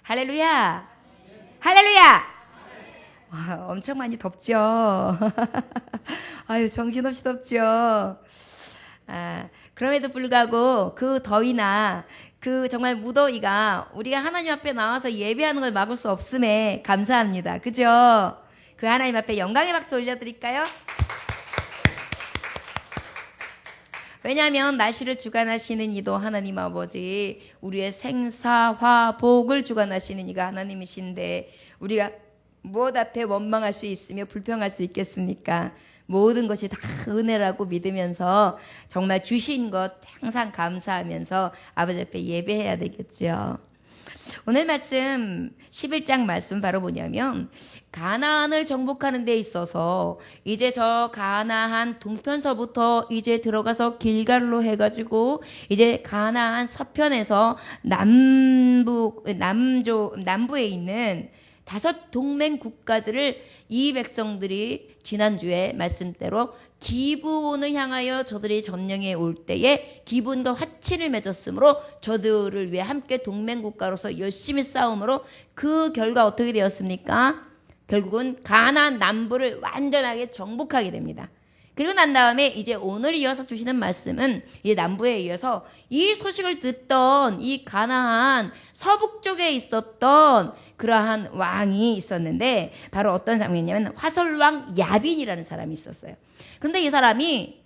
할렐루야! 할렐루야! 와, 엄청 많이 덥죠? 아유, 정신없이 덥죠? 그럼에도 불구하고 그 더위나 그 정말 무더위가 우리가 하나님 앞에 나와서 예배하는 걸 막을 수 없음에 감사합니다. 그죠? 그 하나님 앞에 영광의 박수 올려드릴까요? 왜냐하면 날씨를 주관하시는 이도 하나님 아버지, 우리의 생사화복을 주관하시는 이가 하나님이신데 우리가 무엇 앞에 원망할 수 있으며 불평할 수 있겠습니까? 모든 것이 다 은혜라고 믿으면서 정말 주신 것 항상 감사하면서 아버지 앞에 예배해야 되겠죠. 오늘 말씀 11장 말씀 바로 뭐냐면 가나안을 정복하는 데 있어서 이제 저 가나안 동편서부터 이제 들어가서 길갈로 해가지고 이제 가나안 서편에서 남부에 있는 5 동맹 국가들을 이 백성들이 지난주에 말씀대로 기브온을 향하여 저들이 점령해 올 때에 기브온과 화친을 맺었으므로 저들을 위해 함께 동맹국가로서 열심히 싸움으로 그 결과 어떻게 되었습니까? 결국은 가나안 남부를 완전하게 정복하게 됩니다. 그리고 난 다음에 이제 오늘 이어서 주시는 말씀은 이 남부에 이어서 이 소식을 듣던 이 가나안 서북쪽에 있었던 그러한 왕이 있었는데 바로 어떤 사람이냐면 화설왕 야빈이라는 사람이 있었어요. 근데 이 사람이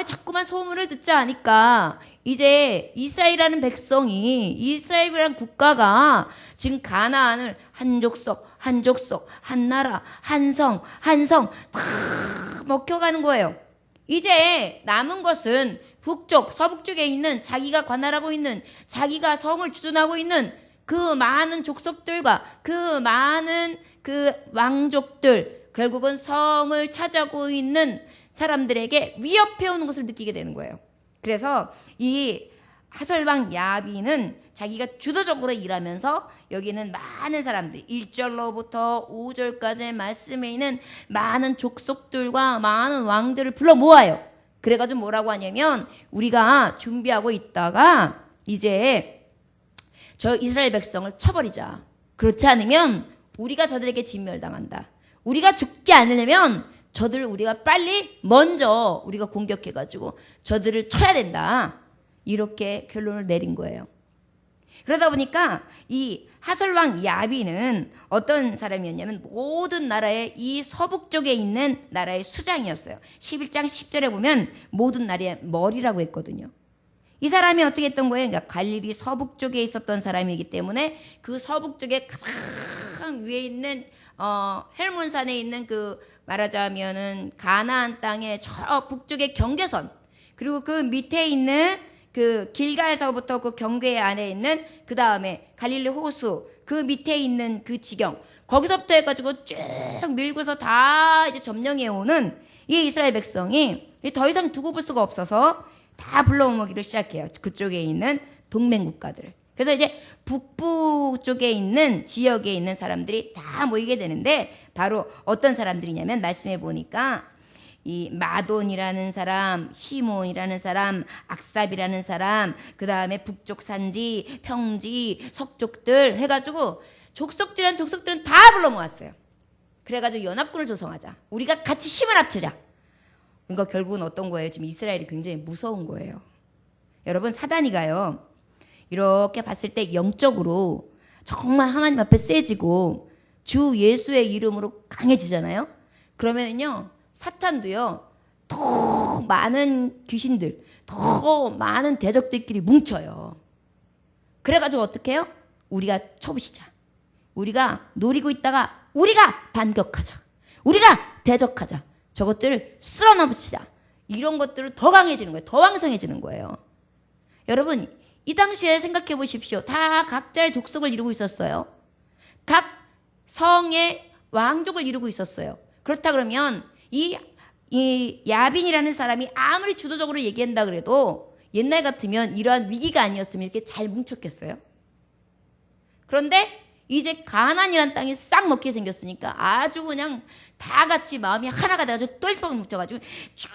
자꾸만 소문을 듣지 않으니까 이제 이스라엘이라는 백성이, 이스라엘이라는 국가가 지금 가나안을 한 족속, 한 나라, 한 성 다 먹혀가는 거예요. 이제 남은 것은 북쪽, 서북쪽에 있는 자기가 관할하고 있는, 자기가 성을 주둔하고 있는 그 많은 족속들과 그 많은 그 왕족들, 결국은 성을 차지하고 있는 사람들에게 위협해 오는 것을 느끼게 되는 거예요. 그래서 이 하설왕 야빈은 자기가 주도적으로 일하면서 여기는 많은 사람들 1절로부터 5절까지의 말씀에 있는 많은 족속들과 많은 왕들을 불러 모아요. 그래가지고 뭐라고 하냐면 우리가 준비하고 있다가 이제 저 이스라엘 백성을 쳐버리자. 그렇지 않으면 우리가 저들에게 진멸당한다. 우리가 죽지 않으려면 저들을 우리가 빨리 먼저 우리가 공격해가지고 저들을 쳐야 된다. 이렇게 결론을 내린 거예요. 그러다 보니까 이 하설왕 야빈은 어떤 사람이었냐면 모든 나라의 이 서북쪽에 있는 나라의 수장이었어요. 11장 10절에 보면 모든 나라의 머리라고 했거든요. 이 사람이 어떻게 했던 거예요? 그러니까 갈릴리 서북쪽에 있었던 사람이기 때문에 그 서북쪽에 가장 위에 있는 헬몬산에 있는 그 말하자면은 가나안 땅의 저 북쪽의 경계선, 그리고 그 밑에 있는 그 길가에서부터 그 경계 안에 있는 그 다음에 갈릴리 호수 그 밑에 있는 그 지경, 거기서부터 해가지고 쭉 밀고서 다 이제 점령해 오는 이 이스라엘 백성이 더 이상 두고 볼 수가 없어서 다 불러오기를 시작해요. 그쪽에 있는 동맹 국가들을. 그래서 이제 북부 쪽에 있는 지역에 있는 사람들이 다 모이게 되는데 바로 어떤 사람들이냐면 말씀해 보니까 이 마돈이라는 사람, 시몬이라는 사람, 악삽이라는 사람, 그 다음에 북쪽 산지, 평지, 석족들 해가지고 족속들은 다 불러 모았어요. 그래가지고 연합군을 조성하자. 우리가 같이 힘을 합치자. 그러니까 결국은 어떤 거예요? 지금 이스라엘이 굉장히 무서운 거예요. 여러분, 사단이가요, 이렇게 봤을 때 영적으로 정말 하나님 앞에 세지고 주 예수의 이름으로 강해지잖아요. 그러면은요, 사탄도요, 더 많은 귀신들, 더 많은 대적들끼리 뭉쳐요. 그래가지고 어떻게 해요? 우리가 쳐부시자. 우리가 노리고 있다가 우리가 반격하자. 우리가 대적하자. 저것들을 쓸어넘치자. 이런 것들을 더 강해지는 거예요. 더 왕성해지는 거예요. 여러분, 이 당시에 생각해 보십시오. 다 각자의 족속을 이루고 있었어요. 각 성의 왕족을 이루고 있었어요. 그렇다 그러면 이 야빈이라는 사람이 아무리 주도적으로 얘기한다 그래도 옛날 같으면 이러한 위기가 아니었으면 이렇게 잘 뭉쳤겠어요? 그런데 이제 가나안이라는 땅이 싹 먹게 생겼으니까 아주 그냥 다 같이 마음이 하나가 돼가지고 똘똘 뭉쳐가지고 쫙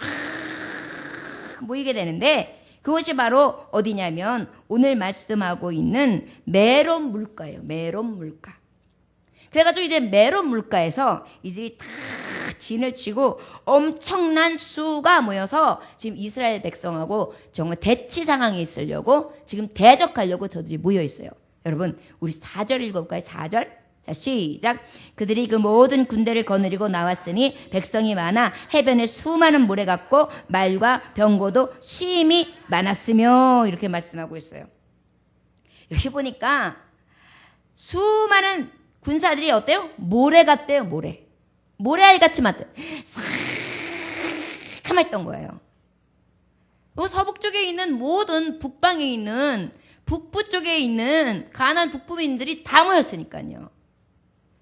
모이게 되는데 그것이 바로 어디냐면 오늘 말씀하고 있는 메론 물가예요. 메론 물가. 그래가지고 이제 메론 물가에서 이들이 다 진을 치고 엄청난 수가 모여서 지금 이스라엘 백성하고 정말 대치 상황에 있으려고 지금 대적하려고 저들이 모여 있어요. 여러분 우리 4절 읽어볼까요? 4절. 자 시작. 그들이 그 모든 군대를 거느리고 나왔으니 백성이 많아 해변에 수많은 모래 같고 말과 병거도 심히 많았으며 이렇게 말씀하고 있어요. 여기 보니까 수많은 군사들이 어때요? 모래 같대요. 모래알 같이 맞대요. 싹 가만히 있던 거예요. 서북 쪽에 있는 모든 북방에 있는 북부 쪽에 있는 가나안 북부민들이 다 모였으니까요.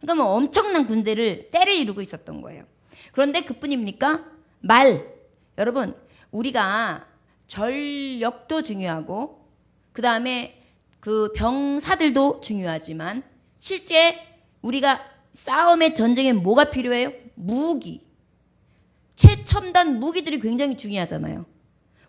그러니까 뭐 엄청난 군대를 때를 이루고 있었던 거예요. 그런데 그뿐입니까? 여러분 우리가 전력도 중요하고 그 다음에 그 병사들도 중요하지만 실제 우리가 싸움의 전쟁에 뭐가 필요해요? 무기. 최첨단 무기들이 굉장히 중요하잖아요.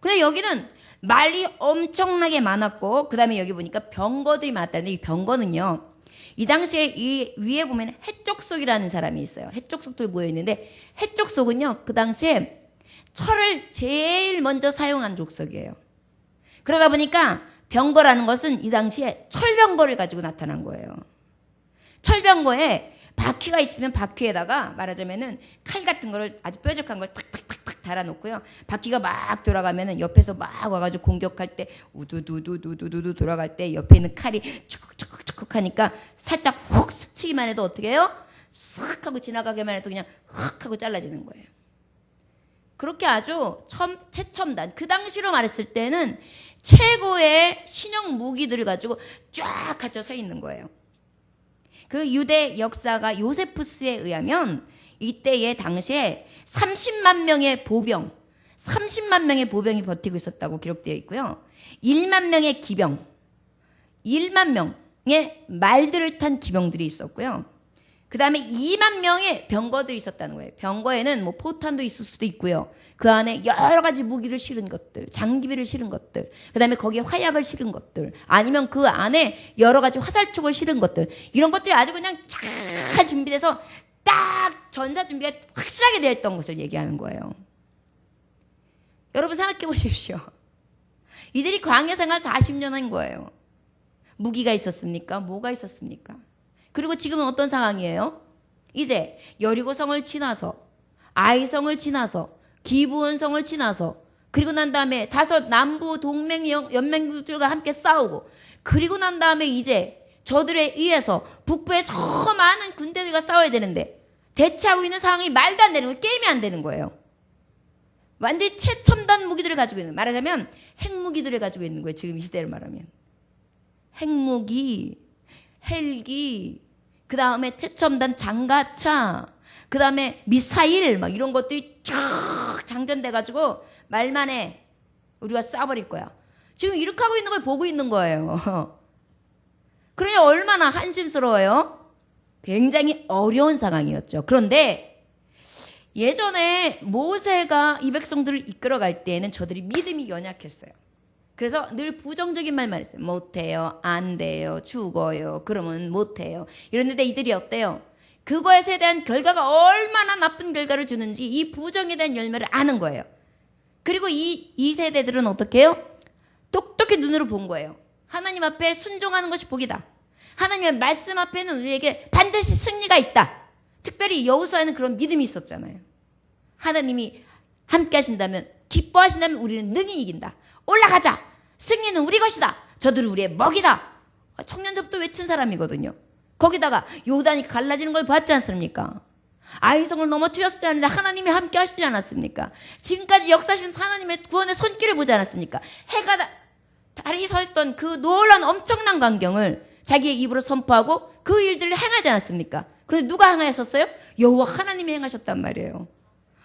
근데 여기는 말이 엄청나게 많았고 그 다음에 여기 보니까 병거들이 많았다는데 이 병거는요. 이 당시에 이 위에 보면 해적속이라는 사람이 있어요. 해적속들이 모여있는데 해적속은요. 그 당시에 철을 제일 먼저 사용한 족속이에요. 그러다 보니까 병거라는 것은 이 당시에 철병거를 가지고 나타난 거예요. 철병거에 바퀴가 있으면 바퀴에다가 말하자면은 칼 같은 거를 아주 뾰족한 걸 탁탁탁탁 달아놓고요. 바퀴가 막 돌아가면은 옆에서 막 와가지고 공격할 때 우두두두두두두 돌아갈 때 옆에 있는 칼이 척척척척 하니까 살짝 훅 스치기만 해도 어떻게 해요? 싹 하고 지나가기만 해도 그냥 훅 하고 잘라지는 거예요. 그렇게 아주 최첨단 그 당시로 말했을 때는 최고의 신형 무기들을 가지고 쫙 갖춰 서 있는 거예요. 그 유대 역사가 요세푸스에 의하면 이때에 당시에 30만 명의 보병, 30만 명의 보병이 버티고 있었다고 기록되어 있고요. 1만 명의 기병, 1만 명의 말들을 탄 기병들이 있었고요. 그 다음에 2만 명의 병거들이 있었다는 거예요. 병거에는 뭐 포탄도 있을 수도 있고요. 그 안에 여러 가지 무기를 실은 것들, 장기비를 실은 것들, 그 다음에 거기에 화약을 실은 것들, 아니면 그 안에 여러 가지 화살촉을 실은 것들, 이런 것들이 아주 그냥 잘 준비돼서 딱 전사 준비가 확실하게 되어 있던 것을 얘기하는 거예요. 여러분 생각해 보십시오. 이들이 광야 생활 40년 한 거예요. 무기가 있었습니까? 뭐가 있었습니까? 그리고 지금은 어떤 상황이에요? 이제 여리고성을 지나서 아이성을 지나서 기브온성을 지나서 그리고 난 다음에 다섯 남부 동맹 연맹들과 함께 싸우고 그리고 난 다음에 이제 저들에 의해서 북부에 저 많은 군대들과 싸워야 되는데 대치하고 있는 상황이 말도 안 되는 거예요. 게임이 안 되는 거예요. 완전히 최첨단 무기들을 가지고 있는, 말하자면 핵무기들을 가지고 있는 거예요. 지금 이 시대를 말하면 핵무기, 헬기, 그 다음에 최첨단 장가차, 그 다음에 미사일 막 이런 것들이 쫙 장전돼가지고 말만 해 우리가 쏴버릴 거야. 지금 이렇게 하고 있는 걸 보고 있는 거예요. 그러니 얼마나 한심스러워요. 굉장히 어려운 상황이었죠. 그런데 예전에 모세가 이 백성들을 이끌어갈 때에는 저들이 믿음이 연약했어요. 그래서 늘 부정적인 말만 했어요. 못해요, 안 돼요, 죽어요, 그러면 못해요. 이랬는데 이들이 어때요? 그것에 대한 결과가 얼마나 나쁜 결과를 주는지 이 부정에 대한 열매를 아는 거예요. 그리고 이 세대들은 어떻게 해요? 똑똑히 눈으로 본 거예요. 하나님 앞에 순종하는 것이 복이다. 하나님의 말씀 앞에는 우리에게 반드시 승리가 있다. 특별히 여호수아에는 그런 믿음이 있었잖아요. 하나님이 함께 하신다면, 기뻐하신다면 우리는 능히 이긴다. 올라가자. 승리는 우리 것이다. 저들은 우리의 먹이다. 청년접도 외친 사람이거든요. 거기다가 요단이 갈라지는 걸 봤지 않습니까? 아이성을 넘어뜨렸지 않는데 하나님이 함께 하시지 않았습니까? 지금까지 역사하신 하나님의 구원의 손길을 보지 않았습니까? 해가 달이 서 있던 그 놀라운 엄청난 광경을 자기의 입으로 선포하고 그 일들을 행하지 않았습니까? 그런데 누가 행하셨어요? 여호와 하나님이 행하셨단 말이에요.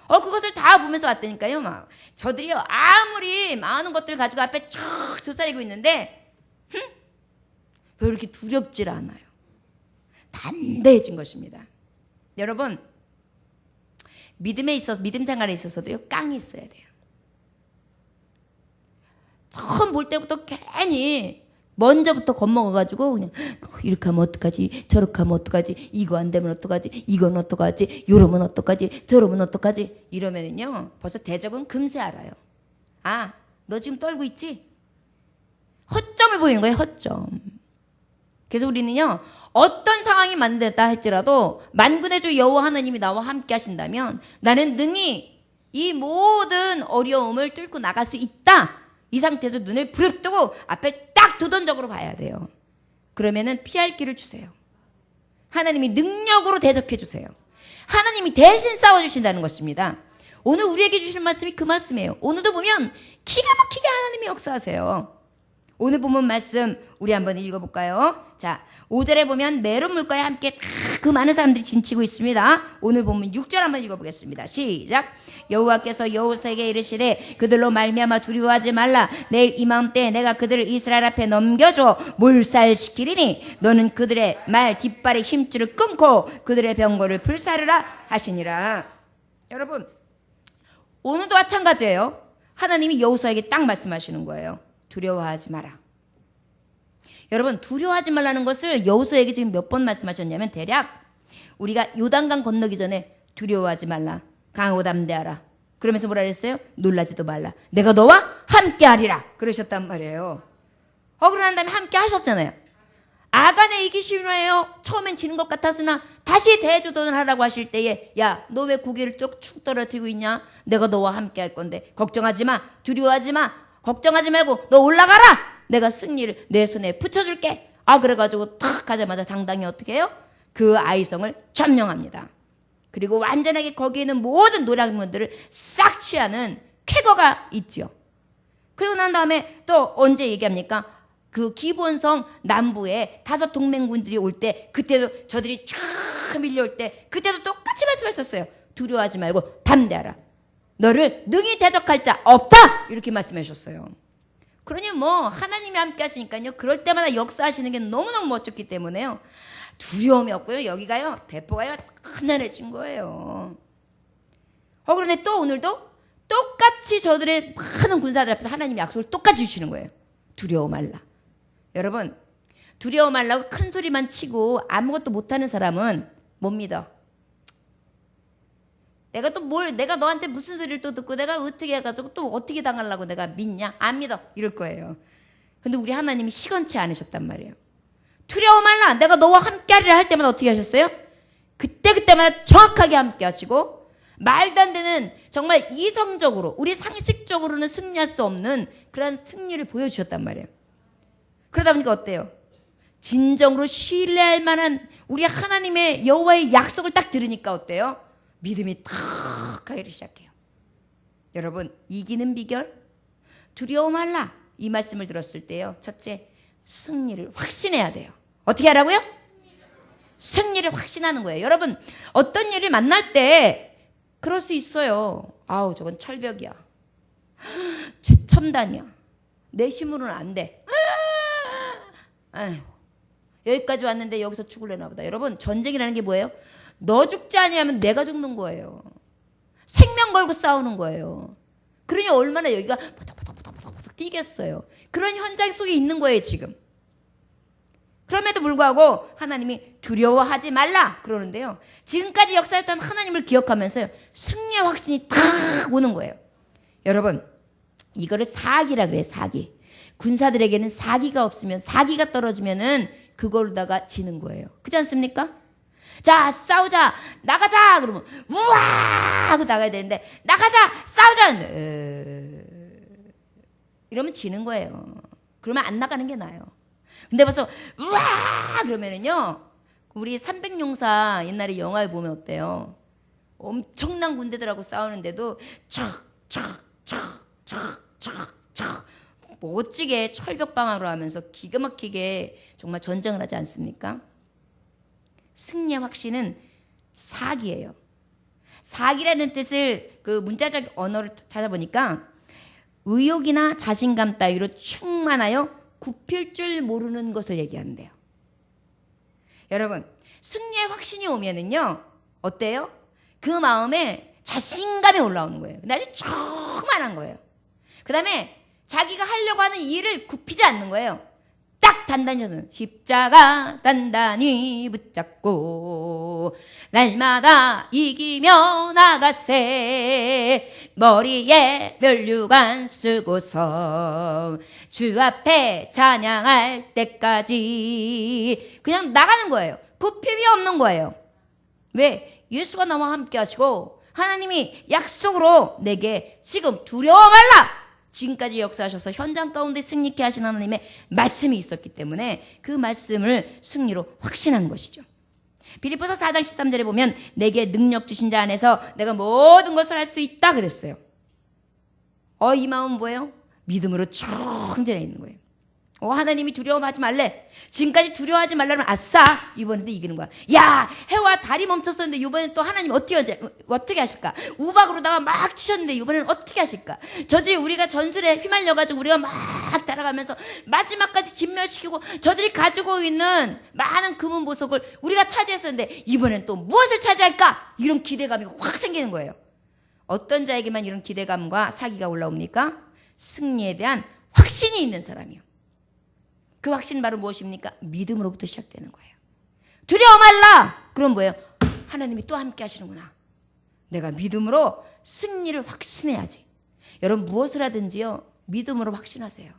그것을 다 보면서 왔다니까요. 막 저들이요 아무리 많은 것들 가지고 앞에 쭉 조사리고 있는데 왜 이렇게 두렵질 않아요. 단대해진 것입니다. 여러분 믿음 생활에 있어서도요 깡이 있어야 돼요. 처음 볼 때부터 괜히 먼저부터 겁먹어가지고 그냥 이렇게 하면 어떡하지, 저렇게 하면 어떡하지, 이거 안 되면 어떡하지, 이건 어떡하지, 요러면 어떡하지, 저러면 어떡하지, 이러면은요 벌써 대적은 금세 알아요. 아, 너 지금 떨고 있지? 허점을 보이는 거예요, 허점. 그래서 우리는요 어떤 상황이 만들었다 할지라도 만군의 주 여호와 하나님이 나와 함께 하신다면 나는 능히 이 모든 어려움을 뚫고 나갈 수 있다. 이 상태에서 눈을 부릅뜨고 앞에 딱 도전적으로 봐야 돼요. 그러면은 피할 길을 주세요. 하나님이 능력으로 대적해 주세요. 하나님이 대신 싸워주신다는 것입니다. 오늘 우리에게 주실 말씀이 그 말씀이에요. 오늘도 보면 기가 막히게 하나님이 역사하세요. 오늘 본문 말씀 우리 한번 읽어볼까요? 자, 5절에 보면 메론 물가에 함께 그 많은 사람들이 진치고 있습니다. 오늘 본문 6절 한번 읽어보겠습니다. 시작. 여호와께서 여호수아에게 이르시되 그들로 말미암아 두려워하지 말라. 내일 이맘때에 내가 그들을 이스라엘 앞에 넘겨줘 몰살시키리니 너는 그들의 말 뒷발의 힘줄을 끊고 그들의 병거를 불사르라 하시니라. 여러분, 오늘도 마찬가지예요. 하나님이 여호수아에게 딱 말씀하시는 거예요. 두려워하지 마라. 여러분, 두려워하지 말라는 것을 여호수아에게 지금 몇 번 말씀하셨냐면 대략 우리가 요단강 건너기 전에 두려워하지 말라. 강하고 담대하라. 그러면서 뭐라 그랬어요? 놀라지도 말라. 내가 너와 함께 하리라. 그러셨단 말이에요. 그러난 다음에 함께 하셨잖아요. 아간의 이기심이 와요. 처음엔 지는 것 같았으나 다시 대주도를 하라고 하실 때에 야, 너 왜 고개를 쭉쭉 떨어뜨리고 있냐? 내가 너와 함께 할 건데 걱정하지 마. 두려워하지 마. 걱정하지 말고 너 올라가라. 내가 승리를 내 손에 붙여줄게. 그래가지고 탁 가자마자 당당히 어떻게 해요? 그 아이성을 점령합니다. 그리고 완전하게 거기에 있는 모든 노략문들을 싹 취하는 쾌거가 있죠. 그리고 난 다음에 또 언제 얘기합니까? 그 기본성 남부에 5 동맹군들이 올 때 그때도 저들이 쫙 밀려올 때 그때도 똑같이 말씀하셨어요. 두려워하지 말고 담대하라. 너를 능히 대적할 자 없다. 이렇게 말씀하셨어요. 그러니 뭐 하나님이 함께 하시니까요. 그럴 때마다 역사하시는 게 너무너무 멋졌기 때문에요. 두려움이 없고요. 여기가요. 배포가요. 흔한해진 거예요. 그런데 또 오늘도 똑같이 저들의 많은 군사들 앞에서 하나님이 약속을 똑같이 주시는 거예요. 두려워 말라. 여러분, 두려워 말라고 큰 소리만 치고 아무것도 못하는 사람은 못 믿어. 내가 너한테 무슨 소리를 또 듣고 내가 어떻게 해가지고 또 어떻게 당하려고 내가 믿냐? 안 믿어. 이럴 거예요. 근데 우리 하나님이 시건치 않으셨단 말이에요. 두려워 말라. 내가 너와 함께 하리라 할 때마다 어떻게 하셨어요? 그때마다 정확하게 함께 하시고 말도 안 되는 정말 이성적으로 우리 상식적으로는 승리할 수 없는 그런 승리를 보여주셨단 말이에요. 그러다 보니까 어때요? 진정으로 신뢰할 만한 우리 하나님의 여호와의 약속을 딱 들으니까 어때요? 믿음이 탁 가기를 시작해요. 여러분, 이기는 비결? 두려워 말라. 이 말씀을 들었을 때요. 첫째, 승리를 확신해야 돼요. 어떻게 하라고요? 승리를 확신하는 거예요. 여러분, 어떤 일을 만날 때 그럴 수 있어요. 저건 철벽이야. 최첨단이야. 내 힘으로는 안 돼. 여기까지 왔는데 여기서 죽을래나 보다. 여러분, 전쟁이라는 게 뭐예요? 너 죽지 아니하면 내가 죽는 거예요. 생명 걸고 싸우는 거예요. 그러니 얼마나 여기가 포덕포덕 뛰겠어요. 그런 현장 속에 있는 거예요, 지금. 그럼에도 불구하고 하나님이 두려워하지 말라 그러는데요. 지금까지 역사했던 하나님을 기억하면서요. 승리의 확신이 탁 오는 거예요. 여러분, 이거를 사기라 그래요, 사기. 군사들에게는 사기가 없으면, 사기가 떨어지면은 그걸로다가 지는 거예요. 그렇지 않습니까? 자, 싸우자, 나가자 그러면 우와 하고 나가야 되는데 나가자, 싸우자 이러면 지는 거예요. 그러면 안 나가는 게 나아요. 근데 벌써 우와 그러면은요, 우리 300용사 옛날에 영화에 보면 어때요? 엄청난 군대들하고 싸우는데도 척척척척척척 멋지게 철벽방어를 하면서 기가 막히게 정말 전쟁을 하지 않습니까? 승리의 확신은 사기예요. 사기라는 뜻을 그 문자적 언어를 찾아보니까 의욕이나 자신감 따위로 충만하여 굽힐 줄 모르는 것을 얘기하는데요. 여러분, 승리의 확신이 오면은요, 어때요? 그 마음에 자신감이 올라오는 거예요. 근데 아주 충만한 거예요. 그 다음에 자기가 하려고 하는 일을 굽히지 않는 거예요. 딱 단단히 저는 십자가 단단히 붙잡고 날마다 이기며 나가세 머리에 면류관 쓰고서 주 앞에 찬양할 때까지 그냥 나가는 거예요. 굽힘이 없는 거예요. 왜? 예수가 나와 함께 하시고 하나님이 약속으로 내게 지금 두려워 말라 지금까지 역사하셔서 현장 가운데 승리케 하신 하나님의 말씀이 있었기 때문에 그 말씀을 승리로 확신한 것이죠. 빌립보서 4장 13절에 보면 내게 능력 주신 자 안에서 내가 모든 것을 할 수 있다 그랬어요. 이 마음은 뭐예요? 믿음으로 충전해 있는 거예요. 하나님이 두려워하지 말래. 지금까지 두려워하지 말라면 아싸 이번에도 이기는 거야. 야 해와 달이 멈췄었는데 이번엔 또 하나님 어떻게 하실까? 우박으로다가 막 치셨는데 이번에는 어떻게 하실까? 저들이 우리가 전술에 휘말려가지고 우리가 막 따라가면서 마지막까지 진멸시키고 저들이 가지고 있는 많은 금은 보석을 우리가 차지했었는데 이번엔 또 무엇을 차지할까? 이런 기대감이 확 생기는 거예요. 어떤 자에게만 이런 기대감과 사기가 올라옵니까? 승리에 대한 확신이 있는 사람이요. 그 확신은 바로 무엇입니까? 믿음으로부터 시작되는 거예요. 두려워 말라! 그럼 뭐예요? 하나님이 또 함께 하시는구나. 내가 믿음으로 승리를 확신해야지. 여러분 무엇을 하든지요. 믿음으로 확신하세요.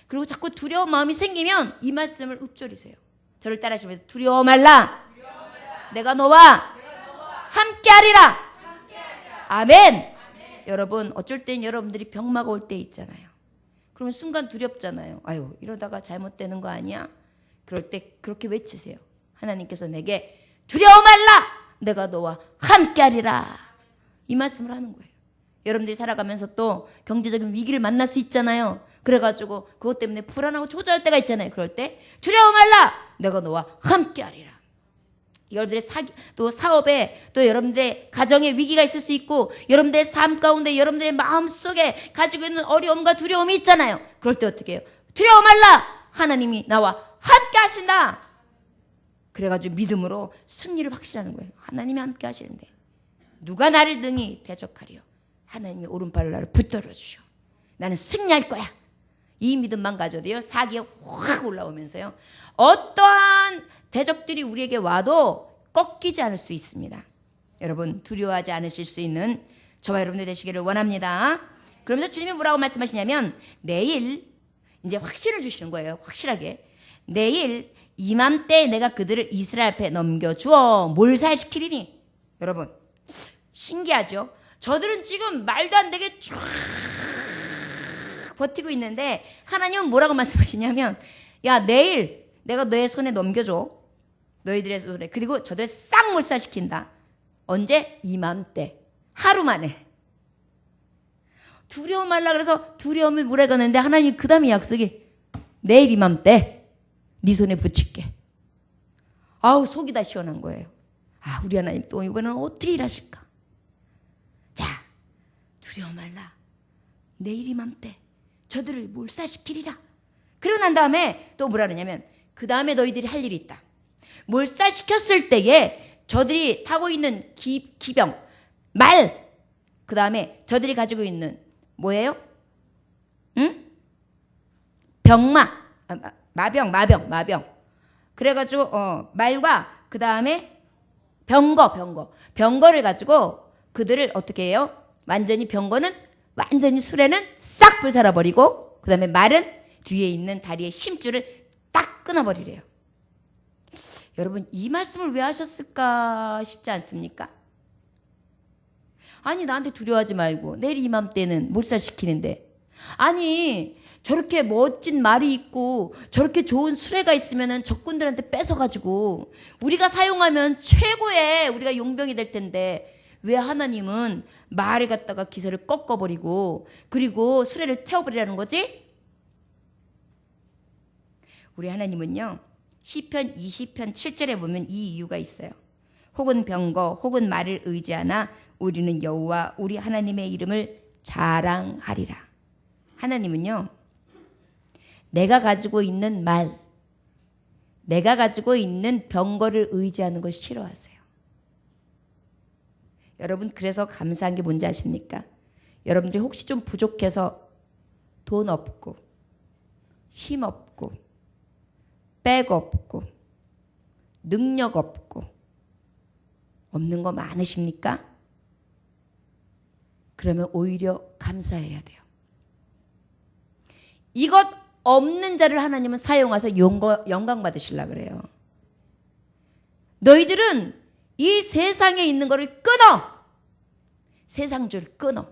그리고 자꾸 두려운 마음이 생기면 이 말씀을 읊조리세요. 저를 따라하시면 두려워 말라. 내가 너와 함께 하리라. 아멘. 여러분 어쩔 땐 여러분들이 병마가 올 때 있잖아요. 그러면 순간 두렵잖아요. 아유 이러다가 잘못되는 거 아니야? 그럴 때 그렇게 외치세요. 하나님께서 내게 두려워 말라. 내가 너와 함께하리라. 이 말씀을 하는 거예요. 여러분들이 살아가면서 또 경제적인 위기를 만날 수 있잖아요. 그래가지고 그것 때문에 불안하고 초조할 때가 있잖아요. 그럴 때 두려워 말라. 내가 너와 함께하리라. 여러분들의 또 사업에 또 여러분들의 가정에 위기가 있을 수 있고 여러분들의 삶 가운데 여러분들의 마음속에 가지고 있는 어려움과 두려움이 있잖아요. 그럴 때 어떻게 해요? 두려워 말라. 하나님이 나와 함께 하신다. 그래가지고 믿음으로 승리를 확신하는 거예요. 하나님이 함께 하시는데 누가 나를 능히 대적하리요? 하나님이 오른팔을 나를 붙들어 주셔. 나는 승리할 거야. 이 믿음만 가져도요 사기가 확 올라오면서요 어떠한 대적들이 우리에게 와도 꺾이지 않을 수 있습니다. 여러분 두려워하지 않으실 수 있는 저와 여러분들 되시기를 원합니다. 그러면서 주님이 뭐라고 말씀하시냐면 내일 이제 확신을 주시는 거예요. 확실하게 내일 이맘때 내가 그들을 이스라엘 앞에 넘겨주어 몰살시키리니. 여러분 신기하죠? 저들은 지금 말도 안 되게 쫙 버티고 있는데 하나님은 뭐라고 말씀하시냐면 야 내일 내가 너의 손에 넘겨줘. 너희들의 손에. 그리고 저들 싹 몰살시킨다. 언제? 이맘때. 하루 만에. 두려워 말라 그래서 두려움을 물어가는데 하나님이 그 다음에 약속이 내일 이맘때 네 손에 붙일게. 아우 속이 다 시원한 거예요. 아 우리 하나님 또 이번에는 어떻게 일하실까? 자 두려워 말라. 내일 이맘때 저들을 몰살시키리라. 그러고 난 다음에 또 뭐라 그러냐면 그 다음에 너희들이 할 일이 있다. 몰살시켰을 때에 저들이 타고 있는 기병, 말, 그 다음에 저들이 가지고 있는 뭐예요? 응? 병마, 마병. 그래가지고 말과 그 다음에 병거를 가지고 그들을 어떻게 해요? 완전히 병거는 완전히 수레는 싹 불살아버리고 그 다음에 말은 뒤에 있는 다리의 심줄을 딱 끊어버리래요. 여러분 이 말씀을 왜 하셨을까 싶지 않습니까? 아니 나한테 두려워하지 말고 내일 이맘때는 몰살시키는데 아니 저렇게 멋진 말이 있고 저렇게 좋은 수레가 있으면 적군들한테 뺏어가지고 우리가 사용하면 최고의 우리가 용병이 될 텐데 왜 하나님은 말을 갖다가 기세를 꺾어버리고 그리고 수레를 태워버리라는 거지? 우리 하나님은요 시편 20편 7절에 보면 이 이유가 있어요. 혹은 병거 혹은 말을 의지하나 우리는 여호와 우리 하나님의 이름을 자랑하리라. 하나님은요 내가 가지고 있는 말, 내가 가지고 있는 병거를 의지하는 걸 싫어하세요. 여러분 그래서 감사한 게 뭔지 아십니까? 여러분들이 혹시 좀 부족해서 돈 없고 힘 없고 백 없고 능력 없고 없는 거 많으십니까? 그러면 오히려 감사해야 돼요. 이것 없는 자를 하나님은 사용해서 영광 받으시려고 그래요. 너희들은 이 세상에 있는 거를 끊어. 세상줄 끊어.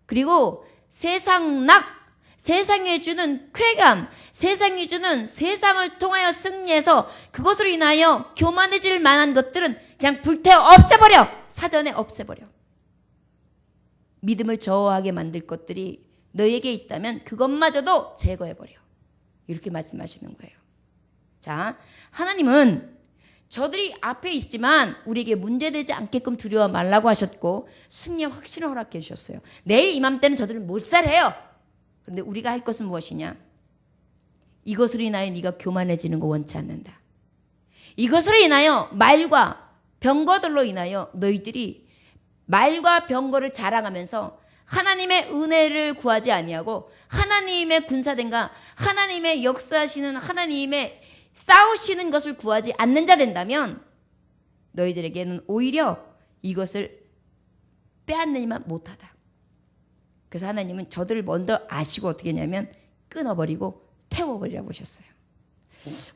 그리고 세상에 주는 쾌감, 세상이 주는 세상을 통하여 승리해서 그것으로 인하여 교만해질 만한 것들은 그냥 불태워 없애버려. 사전에 없애버려. 믿음을 저하게 만들 것들이 너에게 있다면 그것마저도 제거해버려. 이렇게 말씀하시는 거예요. 자, 하나님은 저들이 앞에 있지만 우리에게 문제되지 않게끔 두려워 말라고 하셨고 승리의 확신을 허락해 주셨어요. 내일 이맘때는 저들을 몰살해요. 그런데 우리가 할 것은 무엇이냐? 이것으로 인하여 네가 교만해지는 거 원치 않는다. 이것으로 인하여 말과 병거들로 인하여 너희들이 말과 병거를 자랑하면서 하나님의 은혜를 구하지 아니하고 하나님의 군사된가 하나님의 역사하시는 하나님의 싸우시는 것을 구하지 않는 자 된다면 너희들에게는 오히려 이것을 빼앗느니만 못하다. 그래서 하나님은 저들을 먼저 아시고 어떻게 했냐면 끊어버리고 태워버리라고 하셨어요.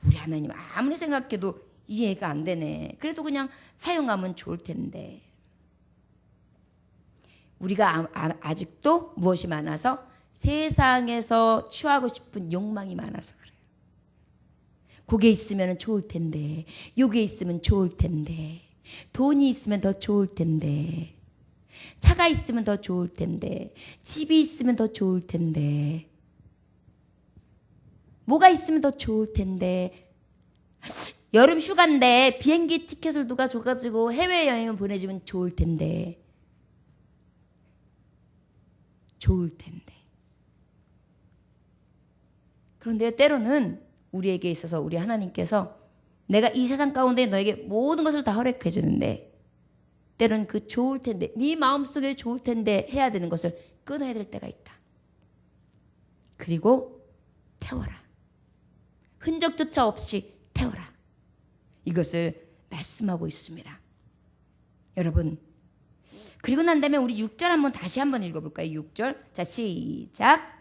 우리 하나님 아무리 생각해도 이해가 안 되네. 그래도 그냥 사용하면 좋을 텐데. 우리가 아직도 무엇이 많아서 세상에서 취하고 싶은 욕망이 많아서 그래요. 그게 있으면 좋을 텐데, 요게 있으면 좋을 텐데, 돈이 있으면 더 좋을 텐데, 차가 있으면 더 좋을 텐데, 집이 있으면 더 좋을 텐데, 뭐가 있으면 더 좋을 텐데, 여름 휴가인데 비행기 티켓을 누가 줘가지고 해외여행을 보내주면 좋을 텐데, 좋을 텐데. 그런데 때로는 우리에게 있어서 우리 하나님께서 내가 이 세상 가운데 너에게 모든 것을 다 허락해 주는데 때로는 그 좋을 텐데 네 마음속에 좋을 텐데 해야 되는 것을 끊어야 될 때가 있다. 그리고 태워라. 흔적조차 없이 태워라. 이것을 말씀하고 있습니다. 여러분, 그리고 난 다음에 우리 6절 다시 한번 읽어볼까요? 6절. 자, 시작.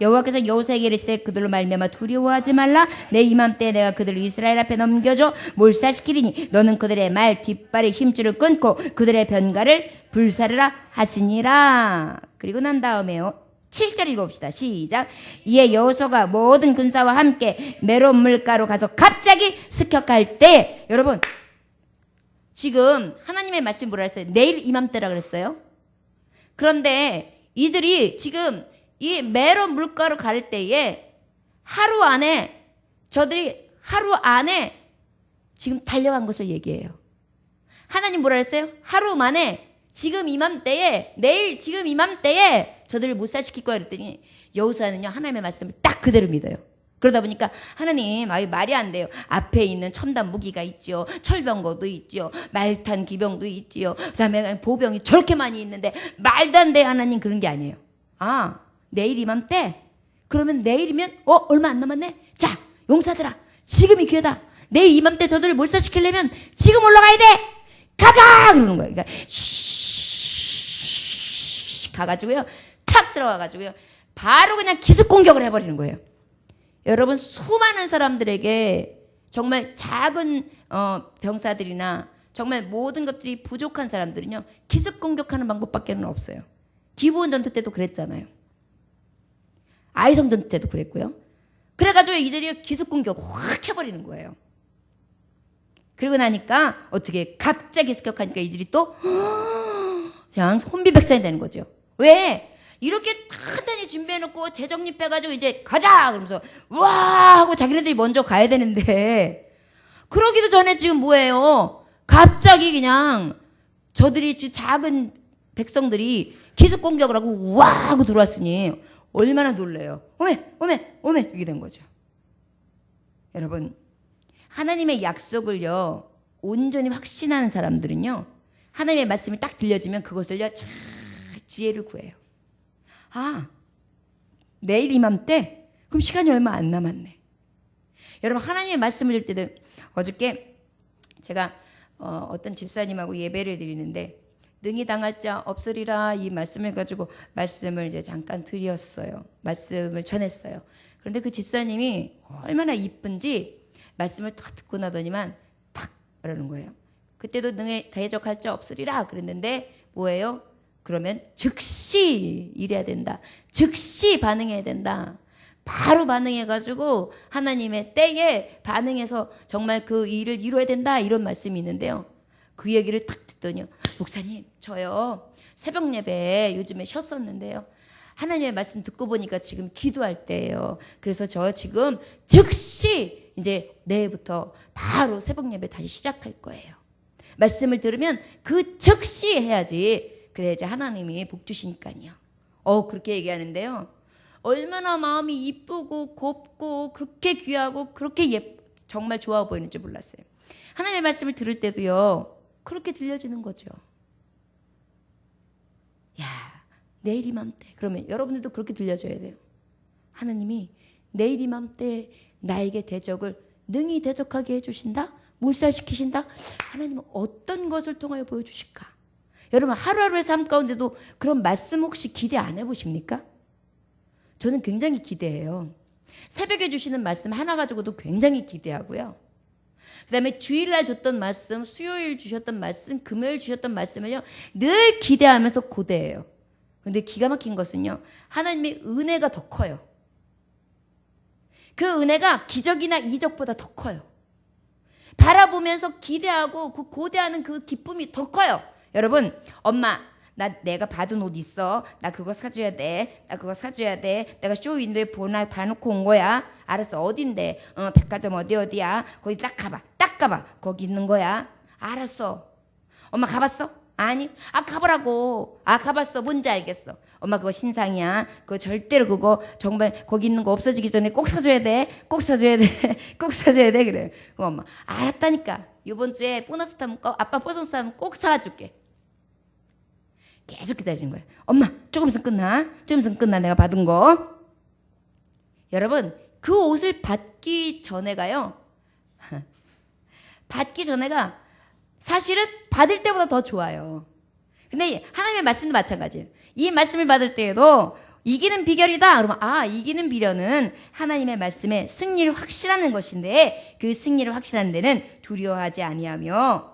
여호와께서 여호수아에게 이르시되 그들로 말미암아 두려워하지 말라. 내 이맘때에 내가 그들을 이스라엘 앞에 넘겨줘 몰살시키리니 너는 그들의 말 뒷발의 힘줄을 끊고 그들의 변가를 불사르라 하시니라. 그리고 난 다음에요. 7절 읽어봅시다. 시작. 이에 여호수아가 모든 군사와 함께 메론 물가로 가서 갑자기 습격할 때, 여러분 지금 하나님의 말씀이 뭐라 했어요? 내일 이맘때라 그랬어요. 그런데 이들이 지금 이 메론 물가로 갈 때에 저들이 하루 안에 지금 달려간 것을 얘기해요. 하나님 뭐라 했어요? 하루 만에 지금 이맘때에 내일 지금 이맘때에 저들을 몰살시킬 거야 그랬더니 여호수아는요 하나님의 말씀을 딱 그대로 믿어요. 그러다 보니까 하나님 말이 안 돼요. 앞에 있는 첨단 무기가 있죠. 철병거도 있죠. 말탄 기병도 있지요. 그다음에 보병이 저렇게 많이 있는데 말도 안 돼 하나님. 그런 게 아니에요. 내일 이맘때 그러면 내일이면 얼마 안 남았네. 자 용사들아 지금이 기회다. 내일 이맘때 저들을 몰살시키려면 지금 올라가야 돼. 가자 그러는 거예요. 그러니까 가가지고요 탁 들어가가지고요 바로 그냥 기습 공격을 해버리는 거예요. 여러분 수많은 사람들에게 정말 작은 병사들이나 정말 모든 것들이 부족한 사람들은요 기습 공격하는 방법밖에 없어요. 기브온 전투 때도 그랬잖아요. 아이성 전투 때도 그랬고요. 그래가지고 이들이 기습 공격을 확 해버리는 거예요. 그리고 나니까 어떻게 갑자기 습격하니까 이들이 또 그냥 혼비백산이 되는 거죠. 왜? 이렇게 단단히 준비해놓고 재정립 빼가지고 이제 가자 그러면서 와 하고 자기네들이 먼저 가야 되는데 그러기도 전에 지금 뭐예요? 갑자기 그냥 저들이 지금 작은 백성들이 기습 공격을 하고 와 하고 들어왔으니 얼마나 놀래요. 오메 이게 된 거죠. 여러분 하나님의 약속을요 온전히 확신하는 사람들은요 하나님의 말씀이 딱 들려지면 그것을요 잘 지혜를 구해요. 내일 이맘때? 그럼 시간이 얼마 안 남았네. 여러분, 하나님의 말씀을 들 때도, 어저께 제가 어떤 집사님하고 예배를 드리는데 능히 당할 자 없으리라 이 말씀을 가지고 말씀을 이제 잠깐 드렸어요. 말씀을 전했어요. 그런데 그 집사님이 얼마나 이쁜지 말씀을 딱 듣고 나더니만 탁 그러는 거예요. 그때도 능히 대적할 자 없으리라 그랬는데 뭐예요? 그러면 즉시 일해야 된다. 즉시 반응해야 된다. 바로 반응해가지고 하나님의 때에 반응해서 정말 그 일을 이루어야 된다. 이런 말씀이 있는데요. 그 얘기를 딱 듣더니 목사님 저요 새벽 예배에 요즘에 쉬었었는데요. 하나님의 말씀 듣고 보니까 지금 기도할 때예요. 그래서 저 지금 즉시 이제 내일부터 바로 새벽 예배 다시 시작할 거예요. 말씀을 들으면 그 즉시 해야지. 그래 이제 하나님이 복 주시니까요. 그렇게 얘기하는데요. 얼마나 마음이 이쁘고 곱고 그렇게 귀하고 그렇게 정말 좋아 보이는지 몰랐어요. 하나님의 말씀을 들을 때도요. 그렇게 들려지는 거죠. 야, 내일 이맘때. 그러면 여러분들도 그렇게 들려줘야 돼요. 하나님이 내일 이맘때 나에게 대적을 능히 대적하게 해주신다? 몰살시키신다? 하나님은 어떤 것을 통하여 보여주실까? 여러분 하루하루의 삶 가운데도 그런 말씀 혹시 기대 안 해보십니까? 저는 굉장히 기대해요. 새벽에 주시는 말씀 하나 가지고도 굉장히 기대하고요. 그 다음에 주일날 줬던 말씀, 수요일 주셨던 말씀, 금요일 주셨던 말씀을요. 늘 기대하면서 고대해요. 근데 기가 막힌 것은요. 하나님의 은혜가 더 커요. 그 은혜가 기적이나 이적보다 더 커요. 바라보면서 기대하고 그 고대하는 그 기쁨이 더 커요. 여러분, 엄마, 내가 받은 옷 있어. 나 그거 사줘야 돼. 나 그거 사줘야 돼. 내가 쇼윈도에 봐놓고 온 거야. 알았어. 어딘데? 백화점 어디야? 거기 딱 가봐. 딱 가봐. 거기 있는 거야. 알았어. 엄마 가봤어? 아니. 가보라고. 가봤어. 뭔지 알겠어. 엄마 그거 신상이야. 그거 절대로 그거 정말 거기 있는 거 없어지기 전에 꼭 사줘야 돼. 꼭 사줘야 돼. 꼭 사줘야 돼. 그래. 엄마 알았다니까. 이번 주에 보너스 타면 아빠 보너스 타면 꼭 사줄게. 계속 기다리는 거예요. 엄마 조금 있으면 끝나. 조금 있으면 끝나. 내가 받은 거. 여러분 그 옷을 받기 전에가요. 받기 전에가 사실은 받을 때보다 더 좋아요. 근데 하나님의 말씀도 마찬가지예요. 이 말씀을 받을 때에도 이기는 비결이다. 그러면 이기는 비결은 하나님의 말씀에 승리를 확실하는 것인데 그 승리를 확실한 데는 두려워하지 아니하며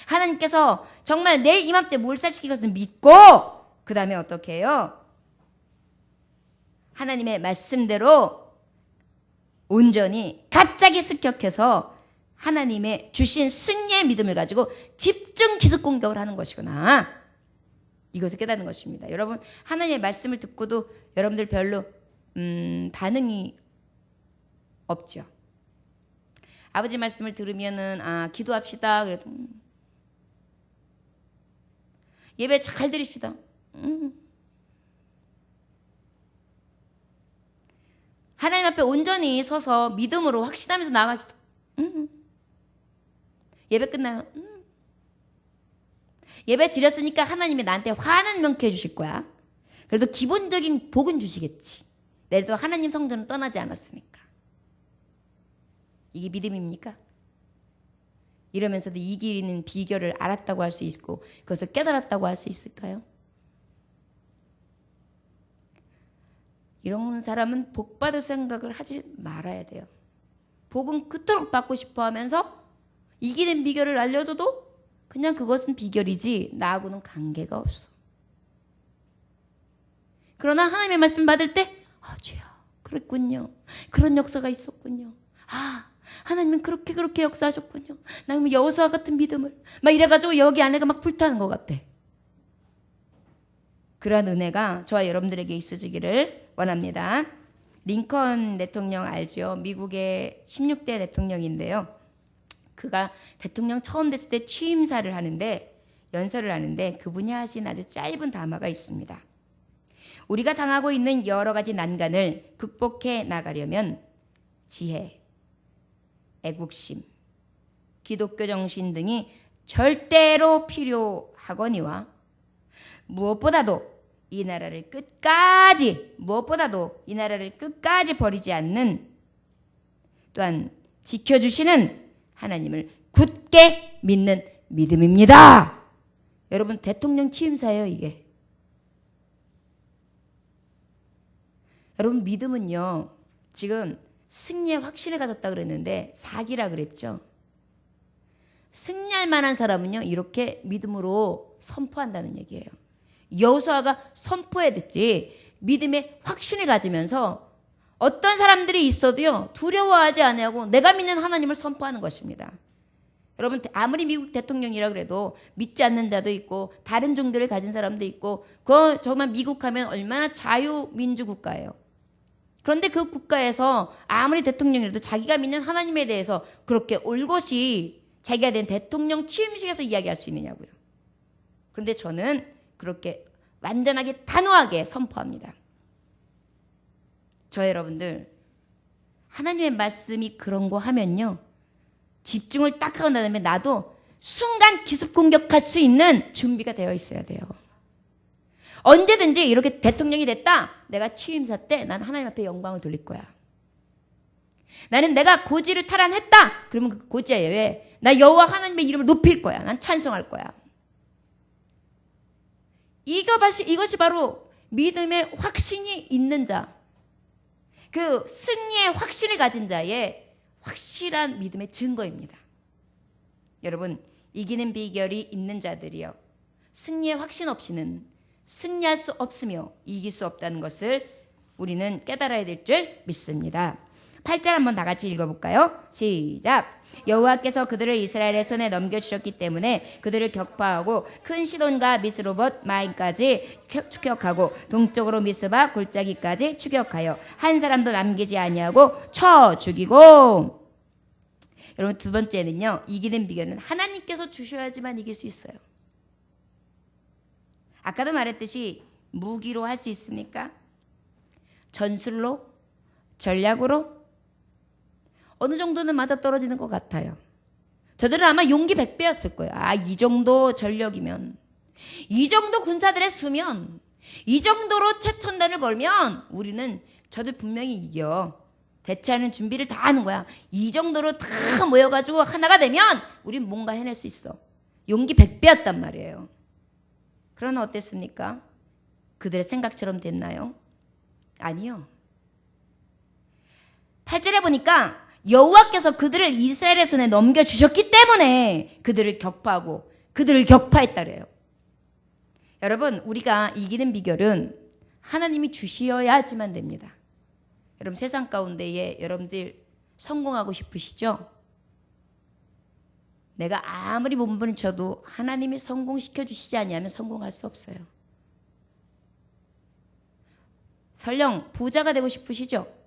하나님께서 정말 내일 이맘때 몰살시킬 것을 믿고 그 다음에 어떻게 해요? 하나님의 말씀대로 온전히 갑자기 습격해서 하나님의 주신 승리의 믿음을 가지고 집중 기습 공격을 하는 것이구나. 이것을 깨닫는 것입니다. 여러분 하나님의 말씀을 듣고도 여러분들 별로 반응이 없죠. 아버지 말씀을 들으면은 기도합시다. 그래도 예배 잘 드립시다. 하나님 앞에 온전히 서서 믿음으로 확신하면서 나아갑시다. 예배 끝나요. 예배 드렸으니까 하나님이 나한테 화는 명쾌해 주실 거야. 그래도 기본적인 복은 주시겠지. 내일도 하나님 성전은 떠나지 않았으니까. 이게 믿음입니까? 이러면서도 이기는 비결을 알았다고 할 수 있고 그것을 깨달았다고 할 수 있을까요? 이런 사람은 복 받을 생각을 하지 말아야 돼요. 복은 그토록 받고 싶어 하면서 이기는 비결을 알려줘도 그냥 그것은 비결이지 나하고는 관계가 없어. 그러나 하나님의 말씀 받을 때 주여 그랬군요. 그런 역사가 있었군요. 하나님은 그렇게 역사하셨군요. 나 여호수아 같은 믿음을 막 이래가지고 여기 안에가 막 불타는 것 같아. 그러한 은혜가 저와 여러분들에게 있어지기를 원합니다. 링컨 대통령 알죠? 미국의 16대 대통령인데요. 그가 대통령 처음 됐을 때 취임사를 하는데 연설을 하는데 그분이 하신 아주 짧은 담화가 있습니다. 우리가 당하고 있는 여러 가지 난간을 극복해 나가려면 지혜, 애국심, 기독교 정신 등이 절대로 필요하거니와 무엇보다도 이 나라를 끝까지, 무엇보다도 이 나라를 끝까지 버리지 않는, 또한 지켜주시는 하나님을 굳게 믿는 믿음입니다. 여러분, 대통령 취임사예요, 이게. 여러분, 믿음은요, 지금 승리의 확신을 가졌다 그랬는데 사기라 그랬죠. 승리할 만한 사람은요, 이렇게 믿음으로 선포한다는 얘기예요. 여호수아가 선포했듯이 믿음의 확신을 가지면서 어떤 사람들이 있어도요, 두려워하지 아니하고 내가 믿는 하나님을 선포하는 것입니다. 여러분, 아무리 미국 대통령이라 그래도 믿지 않는 자도 있고 다른 종교를 가진 사람도 있고, 그 정말 미국 하면 얼마나 자유민주 국가예요. 그런데 그 국가에서 아무리 대통령이라도 자기가 믿는 하나님에 대해서 그렇게 올곧이 자기가 된 대통령 취임식에서 이야기할 수 있느냐고요. 그런데 저는 그렇게 완전하게 단호하게 선포합니다. 저 여러분들, 하나님의 말씀이 그런 거 하면요, 집중을 딱 하고 나면 나도 순간 기습 공격할 수 있는 준비가 되어 있어야 돼요. 언제든지 이렇게 대통령이 됐다, 내가 취임사 때 난 하나님 앞에 영광을 돌릴 거야. 나는 내가 고지를 탈환했다, 그러면 그 고지에 왜 나 여호와 하나님의 이름을 높일 거야. 난 찬송할 거야. 이것이 바로 믿음의 확신이 있는 자, 그 승리의 확신을 가진 자의 확실한 믿음의 증거입니다. 여러분, 이기는 비결이 있는 자들이요, 승리의 확신 없이는 승리할 수 없으며 이길 수 없다는 것을 우리는 깨달아야 될 줄 믿습니다. 8절 한번 다 같이 읽어볼까요? 시작. 여호와께서 그들을 이스라엘의 손에 넘겨주셨기 때문에 그들을 격파하고 큰 시돈과 미스로봇 마임까지 추격하고 동쪽으로 미스바 골짜기까지 추격하여 한 사람도 남기지 아니하고 쳐 죽이고. 여러분, 두 번째는요, 이기는 비결은 하나님께서 주셔야지만 이길 수 있어요. 아까도 말했듯이 무기로 할 수 있습니까? 전술로? 전략으로? 어느 정도는 맞아떨어지는 것 같아요. 저들은 아마 용기 100배였을 거예요. 이 정도 전력이면, 이 정도 군사들의 수면, 이 정도로 최첨단을 걸면 우리는 저들 분명히 이겨. 대처하는 준비를 다 하는 거야. 이 정도로 다 모여가지고 하나가 되면 우린 뭔가 해낼 수 있어. 용기 100배였단 말이에요. 그러나 어땠습니까? 그들의 생각처럼 됐나요? 아니요. 8절에 보니까 여호와께서 그들을 이스라엘의 손에 넘겨주셨기 때문에 그들을 격파하고 그들을 격파했다 그래요. 여러분, 우리가 이기는 비결은 하나님이 주시어야지만 됩니다. 여러분, 세상 가운데에 여러분들 성공하고 싶으시죠? 내가 아무리 몸부림쳐도 하나님이 성공시켜 주시지 아니하면 성공할 수 없어요. 설령 부자가 되고 싶으시죠?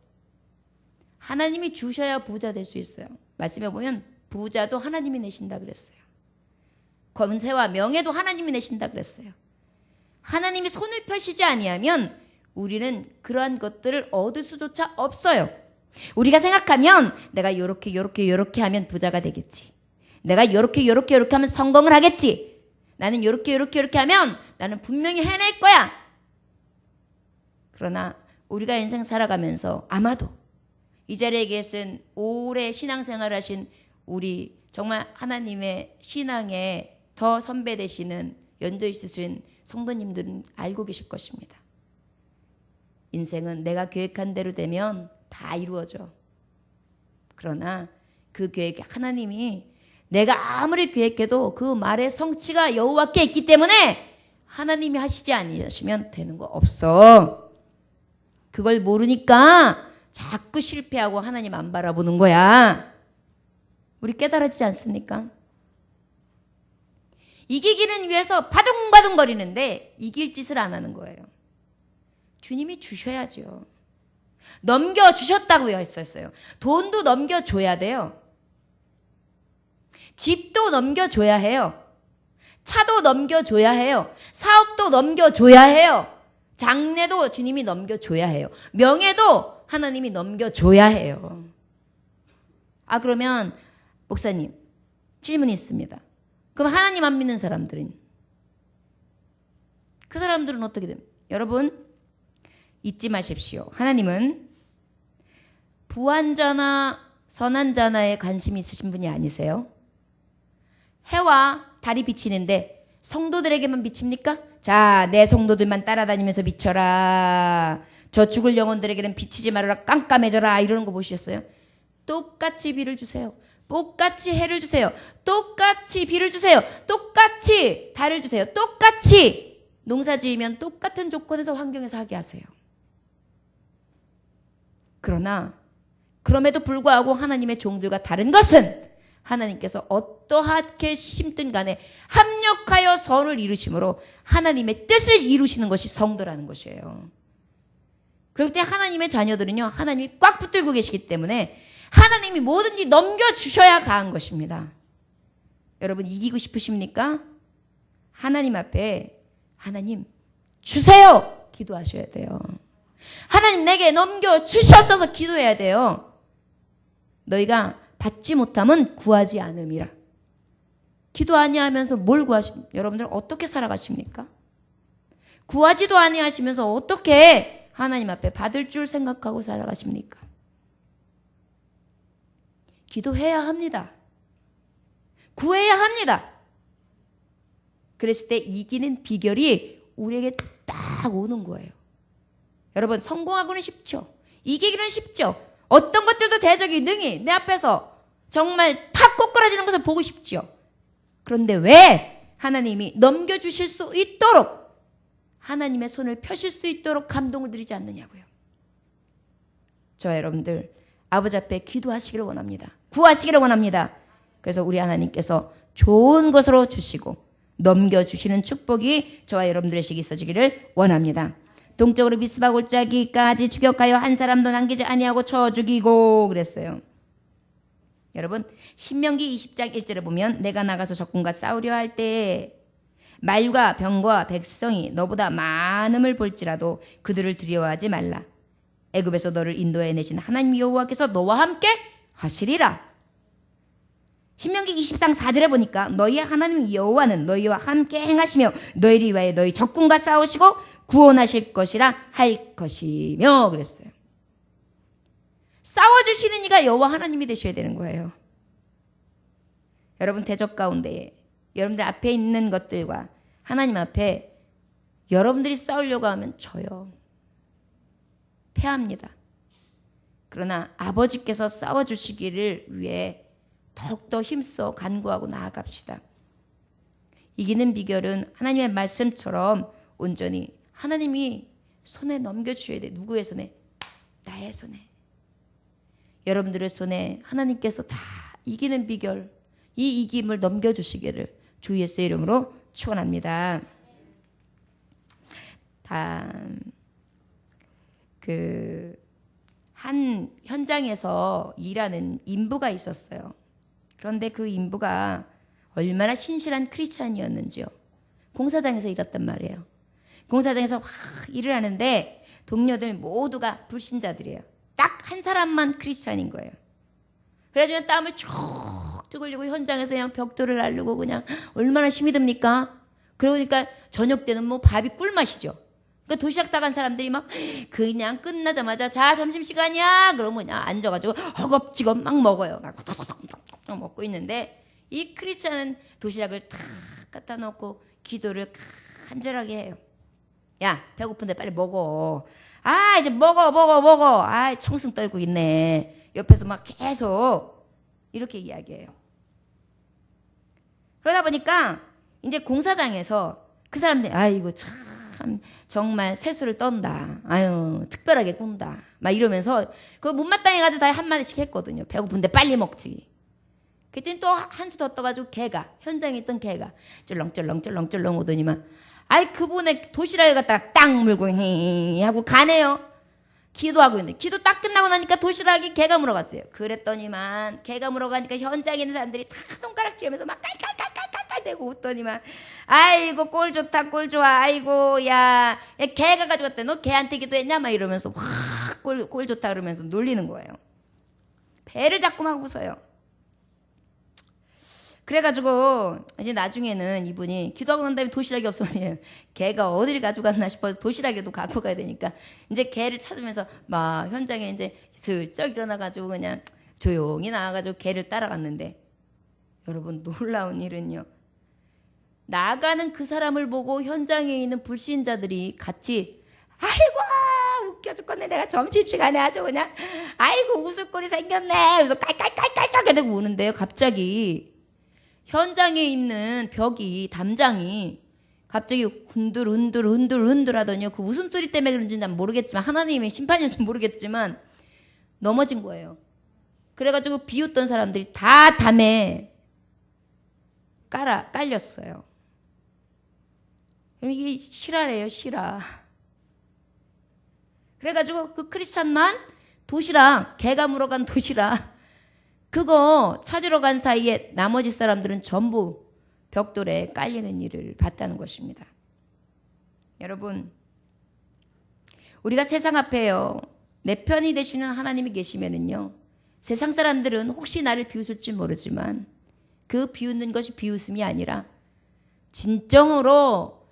하나님이 주셔야 부자 될 수 있어요. 말씀해 보면 부자도 하나님이 내신다 그랬어요. 권세와 명예도 하나님이 내신다 그랬어요. 하나님이 손을 펴시지 아니하면 우리는 그러한 것들을 얻을 수조차 없어요. 우리가 생각하면 내가 요렇게 하면 부자가 되겠지. 내가 요렇게 하면 성공을 하겠지. 나는 요렇게 하면 나는 분명히 해낼 거야. 그러나 우리가 인생 살아가면서 아마도 이 자리에 계신 오래 신앙생활 하신 우리 정말 하나님의 신앙에 더 선배 되시는 연도 있으신 성도님들은 알고 계실 것입니다. 인생은 내가 계획한 대로 되면 다 이루어져. 그러나 그 계획, 하나님이 내가 아무리 계획해도 그 말의 성취가 여호와께 있기 때문에 하나님이 하시지 아니하시면 되는 거 없어. 그걸 모르니까 자꾸 실패하고 하나님 안 바라보는 거야. 우리 깨달아지지 않습니까? 이기기는 위해서 바둥바둥 거리는데 이길 짓을 안 하는 거예요. 주님이 주셔야죠. 넘겨주셨다고 했었어요. 돈도 넘겨줘야 돼요. 집도 넘겨줘야 해요. 차도 넘겨줘야 해요. 사업도 넘겨줘야 해요. 장래도 주님이 넘겨줘야 해요. 명예도 하나님이 넘겨줘야 해요. 그러면 목사님, 질문이 있습니다. 그럼 하나님 안 믿는 사람들은? 그 사람들은 어떻게 됩니까? 여러분 잊지 마십시오. 하나님은 부한 자나 선한 자나에 관심이 있으신 분이 아니세요. 해와 달이 비치는데 성도들에게만 비칩니까? 자, 내 성도들만 따라다니면서 비춰라. 저 죽을 영혼들에게는 비치지 말아라. 깜깜해져라. 이러는 거 보셨어요? 똑같이 비를 주세요. 똑같이 해를 주세요. 똑같이 비를 주세요. 똑같이 달을 주세요. 똑같이 농사 지으면 똑같은 조건에서 환경에서 하게 하세요. 그러나 그럼에도 불구하고 하나님의 종들과 다른 것은 하나님께서 어떠하게 심든 간에 합력하여 선을 이루심으로 하나님의 뜻을 이루시는 것이 성도라는 것이에요. 그럴 때 하나님의 자녀들은요, 하나님이 꽉 붙들고 계시기 때문에 하나님이 뭐든지 넘겨주셔야 가한 것입니다. 여러분 이기고 싶으십니까? 하나님 앞에 하나님 주세요! 기도하셔야 돼요. 하나님 내게 넘겨주시옵소서 기도해야 돼요. 너희가 받지 못하면 구하지 않음이라. 기도 아니하면서 뭘 여러분들 어떻게 살아가십니까? 구하지도 아니하시면서 어떻게 하나님 앞에 받을 줄 생각하고 살아가십니까? 기도해야 합니다. 구해야 합니다. 그랬을 때 이기는 비결이 우리에게 딱 오는 거예요. 여러분 성공하고는 쉽죠. 이기기는 쉽죠. 어떤 것들도 대적이 능히 내 앞에서 정말 탁 꼬꾸라지는 것을 보고 싶죠. 그런데 왜 하나님이 넘겨주실 수 있도록 하나님의 손을 펴실 수 있도록 감동을 드리지 않느냐고요. 저와 여러분들 아버지 앞에 기도하시기를 원합니다. 구하시기를 원합니다. 그래서 우리 하나님께서 좋은 것으로 주시고 넘겨주시는 축복이 저와 여러분들에게 있어지기를 원합니다. 동쪽으로 미스바 골짜기까지 추격하여 한 사람도 남기지 아니하고 쳐 죽이고 그랬어요. 여러분 신명기 20장 1절에 보면 내가 나가서 적군과 싸우려 할 때에 말과 병과 백성이 너보다 많음을 볼지라도 그들을 두려워하지 말라. 애굽에서 너를 인도해내신 하나님 여호와께서 너와 함께 하시리라. 신명기 20장 4절에 보니까 너희의 하나님 여호와는 너희와 함께 행하시며 너희를 위하여 너희 적군과 싸우시고 구원하실 것이라 할 것이며 그랬어요. 싸워주시는 이가 여호와 하나님이 되셔야 되는 거예요. 여러분 대적 가운데 여러분들 앞에 있는 것들과 하나님 앞에 여러분들이 싸우려고 하면 져요. 패합니다. 그러나 아버지께서 싸워주시기를 위해 더욱더 힘써 간구하고 나아갑시다. 이기는 비결은 하나님의 말씀처럼 온전히 하나님이 손에 넘겨주셔야 돼. 누구의 손에? 나의 손에. 여러분들의 손에 하나님께서 다 이기는 비결, 이 이김을 넘겨주시기를 주 예수의 이름으로 축원합니다. 한 현장에서 일하는 인부가 있었어요. 그런데 그 인부가 얼마나 신실한 크리스찬이었는지요. 공사장에서 일했단 말이에요. 공사장에서 일을 하는데 동료들 모두가 불신자들이에요. 딱 한 사람만 크리스찬인 거예요. 그래가지고 땀을 쭉쭉 흘리고 현장에서 그냥 벽돌을 날르고 그냥 얼마나 힘이 듭니까? 그러니까 저녁 때는 뭐 밥이 꿀맛이죠. 그러니까 도시락 싸간 사람들이 막 그냥 끝나자마자 자 점심시간이야 그러면 그냥 앉아가지고 허겁지겁 막 먹어요. 막 먹고 있는데 이 크리스찬은 도시락을 탁 갖다 놓고 기도를 간절하게 해요. 야 배고픈데 빨리 먹어. 아 이제 먹어. 아 청승 떨고 있네. 옆에서 막 계속 이렇게 이야기해요. 그러다 보니까 이제 공사장에서 그 사람들이 아이고 참 정말 세수를 떤다. 아유 특별하게 꾼다. 막 이러면서 그 못마땅해 가지고 다 한마디씩 했거든요. 배고픈데 빨리 먹지. 그랬더니 또 한 수 더 떠가지고 개가 현장에 있던 개가 쩔렁쩔렁 오더니만 아이 그분의 도시락을 갖다가 딱 물고 히 하고 가네요. 기도하고 있는데 기도 딱 끝나고 나니까 도시락이 개가 물어갔어요. 그랬더니만 개가 물어가니까 현장에 있는 사람들이 다 손가락 쥐면서 막 깔깔깔깔깔 대고 웃더니만 아이고 꼴 좋다 꼴 좋아 아이고 야 개가 가져갔대 너 개한테 기도했냐 막 이러면서 확 꼴 좋다 그러면서 놀리는 거예요. 배를 자꾸 막 웃어요. 그래가지고 이제 나중에는 이분이 기도하고 난 다음에 도시락이 없으면 개가 어디를 가져갔나 싶어서 도시락이라도 갖고 가야 되니까 이제 개를 찾으면서 막 현장에 이제 슬쩍 일어나가지고 그냥 조용히 나와가지고 개를 따라갔는데, 여러분 놀라운 일은요, 나가는 그 사람을 보고 현장에 있는 불신자들이 같이 아이고 웃겨 죽겠네, 내가 점심시간에 아주 그냥 아이고 웃을 꼴이 생겼네, 그래서 깔깔깔깔깔 이러고 우는데요, 갑자기 현장에 있는 벽이, 담장이 갑자기 흔들 하더니요, 그 웃음소리 때문에 그런지 난 모르겠지만, 하나님의 심판인지 모르겠지만 넘어진 거예요. 그래가지고 비웃던 사람들이 다 담에 깔렸어요. 이게 실화래요, 실화. 그래가지고 그 크리스찬만 도시락, 개가 물어간 도시락 그거 찾으러 간 사이에 나머지 사람들은 전부 벽돌에 깔리는 일을 봤다는 것입니다. 여러분, 우리가 세상 앞에요, 내 편이 되시는 하나님이 계시면은요, 세상 사람들은 혹시 나를 비웃을지 모르지만 그 비웃는 것이 비웃음이 아니라 진정으로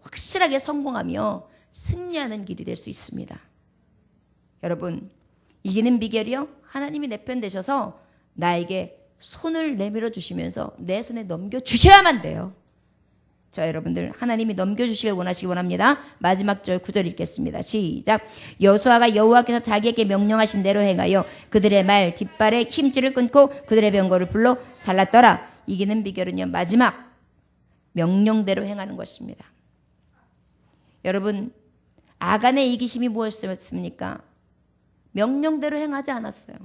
확실하게 성공하며 승리하는 길이 될 수 있습니다. 여러분, 이기는 비결이요, 하나님이 내 편 되셔서 나에게 손을 내밀어 주시면서 내 손에 넘겨주셔야만 돼요. 자, 여러분들 하나님이 넘겨주시길 원하시기 원합니다. 마지막 절 9절 읽겠습니다. 시작. 여호수아가 여호와께서 자기에게 명령하신 대로 행하여 그들의 말 뒷발에 힘줄을 끊고 그들의 병거를 불러 살랐더라. 이기는 비결은요, 마지막 명령대로 행하는 것입니다. 여러분, 아간의 이기심이 무엇이었습니까? 명령대로 행하지 않았어요.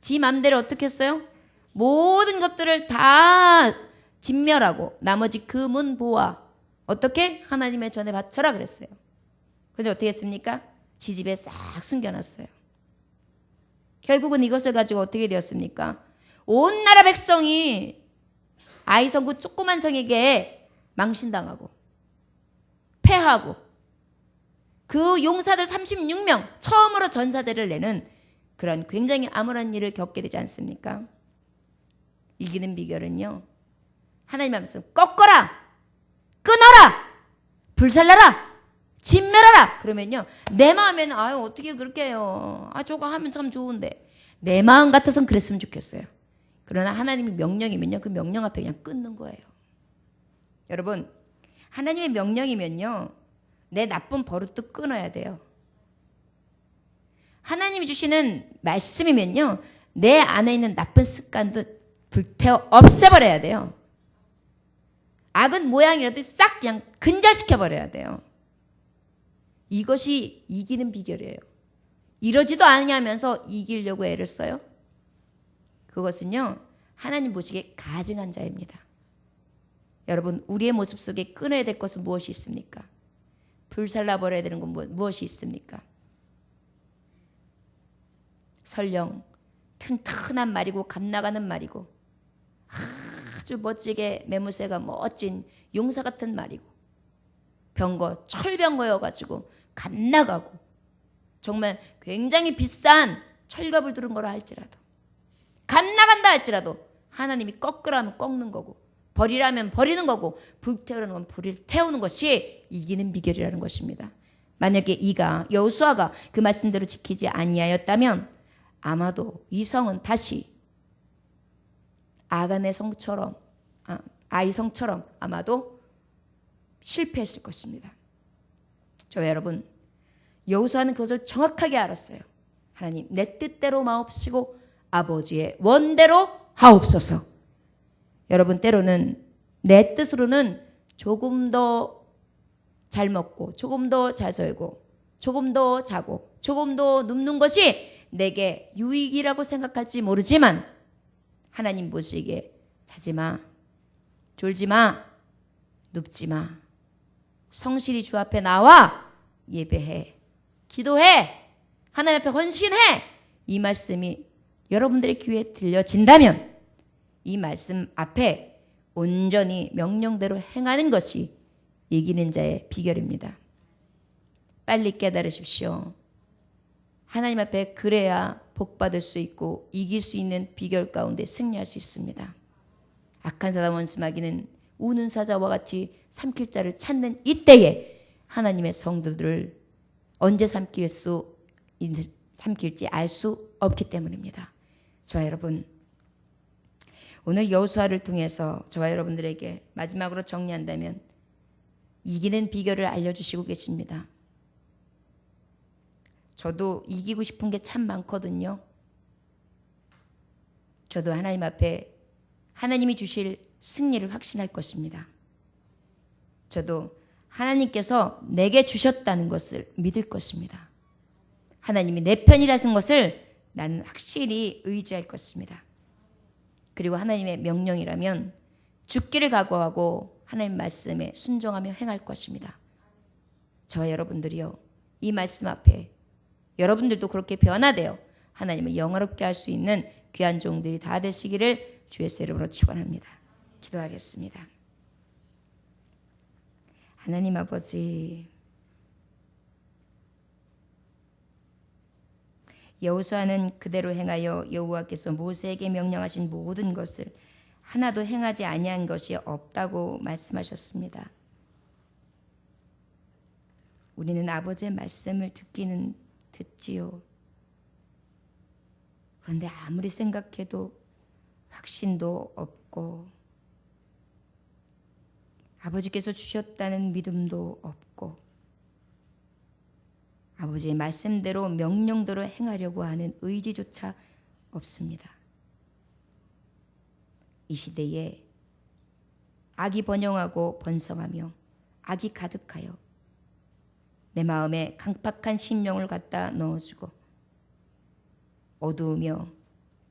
지 맘대로 어떻게 했어요? 모든 것들을 다 진멸하고 나머지 금은 보화 어떻게? 하나님의 전에 바쳐라 그랬어요. 근데 어떻게 했습니까? 지 집에 싹 숨겨놨어요. 결국은 이것을 가지고 어떻게 되었습니까? 온 나라 백성이 아이성 그 조그만 성에게 망신당하고 패하고 그 용사들 36명 처음으로 전사제를 내는 그런 굉장히 암울한 일을 겪게 되지 않습니까? 이기는 비결은요, 하나님 말씀 꺾어라, 끊어라, 불살라라, 진멸하라. 그러면요, 내 마음에는 아유 어떻게 그렇게 해요, 저거 하면 참 좋은데, 내 마음 같아서는 그랬으면 좋겠어요. 그러나 하나님의 명령이면요, 그 명령 앞에 그냥 끊는 거예요. 여러분, 하나님의 명령이면요, 내 나쁜 버릇도 끊어야 돼요. 하나님이 주시는 말씀이면요, 내 안에 있는 나쁜 습관도 불태워 없애버려야 돼요. 악은 모양이라도 싹 그냥 근절시켜버려야 돼요. 이것이 이기는 비결이에요. 이러지도 않냐면서 이기려고 애를 써요? 그것은요, 하나님 보시기에 가증한 자입니다. 여러분, 우리의 모습 속에 끊어야 될 것은 무엇이 있습니까? 불살라버려야 되는 건 무엇이 있습니까? 설령 튼튼한 말이고 값나가는 말이고 아주 멋지게 매무새가 멋진 용사 같은 말이고 병거, 철병거여가지고 값나가고 정말 굉장히 비싼 철갑을 두른 거라 할지라도 값나간다 할지라도 하나님이 꺾으라면 꺾는 거고 버리라면 버리는 거고 불태우라는 건 불을 태우는 것이 이기는 비결이라는 것입니다. 만약에 여호수아가 그 말씀대로 지키지 아니하였다면 아마도 이 성은 다시 아간의 성처럼 아이 성처럼 아마도 실패했을 것입니다. 저 여러분, 여호수아는 그것을 정확하게 알았어요. 하나님, 내 뜻대로 마옵시고 아버지의 원대로 하옵소서. 여러분, 때로는 내 뜻으로는 조금 더 잘 먹고 조금 더 잘 살고 조금 더 자고 조금 더 눕는 것이 내게 유익이라고 생각할지 모르지만 하나님 보시기에 자지 마, 졸지 마, 눕지 마, 성실히 주 앞에 나와 예배해, 기도해, 하나님 앞에 헌신해. 이 말씀이 여러분들의 귀에 들려진다면 이 말씀 앞에 온전히 명령대로 행하는 것이 이기는 자의 비결입니다. 빨리 깨달으십시오. 하나님 앞에 그래야 복받을 수 있고 이길 수 있는 비결 가운데 승리할 수 있습니다. 악한 사람 원수마귀는 우는 사자와 같이 삼킬 자를 찾는 이때에 하나님의 성도들을 언제 삼킬지 알 수 없기 때문입니다. 저와 여러분, 오늘 여호수아를 통해서 저와 여러분들에게 마지막으로 정리한다면 이기는 비결을 알려주시고 계십니다. 저도 이기고 싶은 게 참 많거든요. 저도 하나님 앞에 하나님이 주실 승리를 확신할 것입니다. 저도 하나님께서 내게 주셨다는 것을 믿을 것입니다. 하나님이 내 편이라는 것을 나는 확실히 의지할 것입니다. 그리고 하나님의 명령이라면 죽기를 각오하고 하나님 말씀에 순종하며 행할 것입니다. 저와 여러분들이요, 이 말씀 앞에 여러분들도 그렇게 변화되어 하나님을 영화롭게 할 수 있는 귀한 종들이 다 되시기를 주의 이름으로 축원합니다. 기도하겠습니다. 하나님 아버지, 여호수아는 그대로 행하여 여호와께서 모세에게 명령하신 모든 것을 하나도 행하지 아니한 것이 없다고 말씀하셨습니다. 우리는 아버지의 말씀을 듣지요. 그런데 아무리 생각해도 확신도 없고 아버지께서 주셨다는 믿음도 없고 아버지의 말씀대로 명령대로 행하려고 하는 의지조차 없습니다. 이 시대에 악이 번영하고 번성하며 악이 가득하여 내 마음에 강팍한 심령을 갖다 넣어주고 어두우며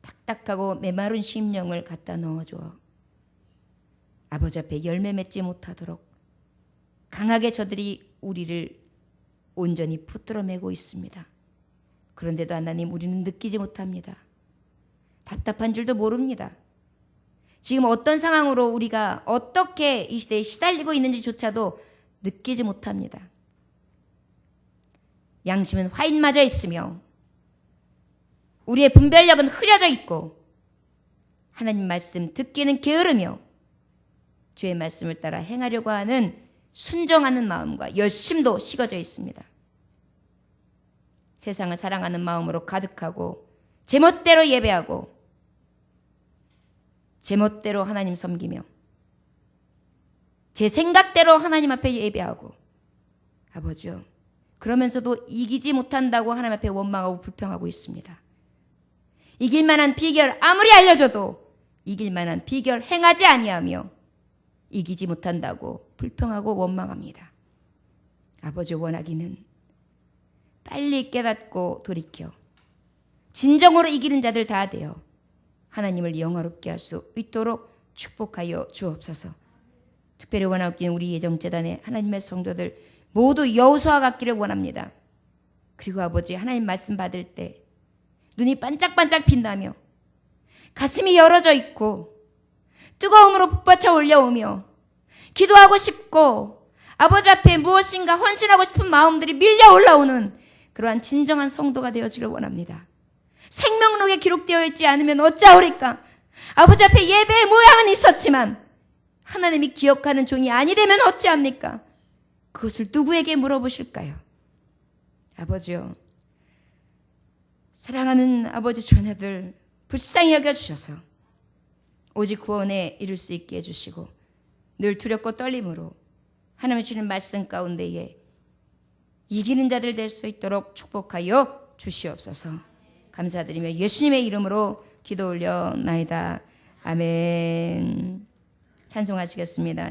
딱딱하고 메마른 심령을 갖다 넣어주어 아버지 앞에 열매 맺지 못하도록 강하게 저들이 우리를 온전히 붙들어 매고 있습니다. 그런데도 하나님, 우리는 느끼지 못합니다. 답답한 줄도 모릅니다. 지금 어떤 상황으로 우리가 어떻게 이 시대에 시달리고 있는지조차도 느끼지 못합니다. 양심은 화인 맞아 있으며 우리의 분별력은 흐려져 있고 하나님 말씀 듣기는 게으르며 주의 말씀을 따라 행하려고 하는 순종하는 마음과 열심도 식어져 있습니다. 세상을 사랑하는 마음으로 가득하고 제멋대로 예배하고 제멋대로 하나님 섬기며 제 생각대로 하나님 앞에 예배하고 아버지요, 그러면서도 이기지 못한다고 하나님 앞에 원망하고 불평하고 있습니다. 이길 만한 비결 아무리 알려줘도 이길 만한 비결 행하지 아니하며 이기지 못한다고 불평하고 원망합니다. 아버지, 원하기는 빨리 깨닫고 돌이켜 진정으로 이기는 자들 다 되어 하나님을 영화롭게 할 수 있도록 축복하여 주옵소서. 특별히 원하옵기는 우리 예정재단의 하나님의 성도들 모두 여호수아 같기를 원합니다. 그리고 아버지, 하나님 말씀 받을 때 눈이 반짝반짝 빛나며 가슴이 열어져 있고 뜨거움으로 북받쳐 올려오며 기도하고 싶고 아버지 앞에 무엇인가 헌신하고 싶은 마음들이 밀려 올라오는 그러한 진정한 성도가 되어지길 원합니다. 생명록에 기록되어 있지 않으면 어찌하오리까? 아버지 앞에 예배의 모양은 있었지만 하나님이 기억하는 종이 아니되면 어찌합니까? 그것을 누구에게 물어보실까요? 아버지요, 사랑하는 아버지 자녀들 불쌍히 여겨주셔서 오직 구원에 이룰 수 있게 해주시고 늘 두렵고 떨림으로 하나님의 주는 말씀 가운데에 이기는 자들 될 수 있도록 축복하여 주시옵소서. 감사드리며 예수님의 이름으로 기도 올려나이다. 아멘. 찬송하시겠습니다.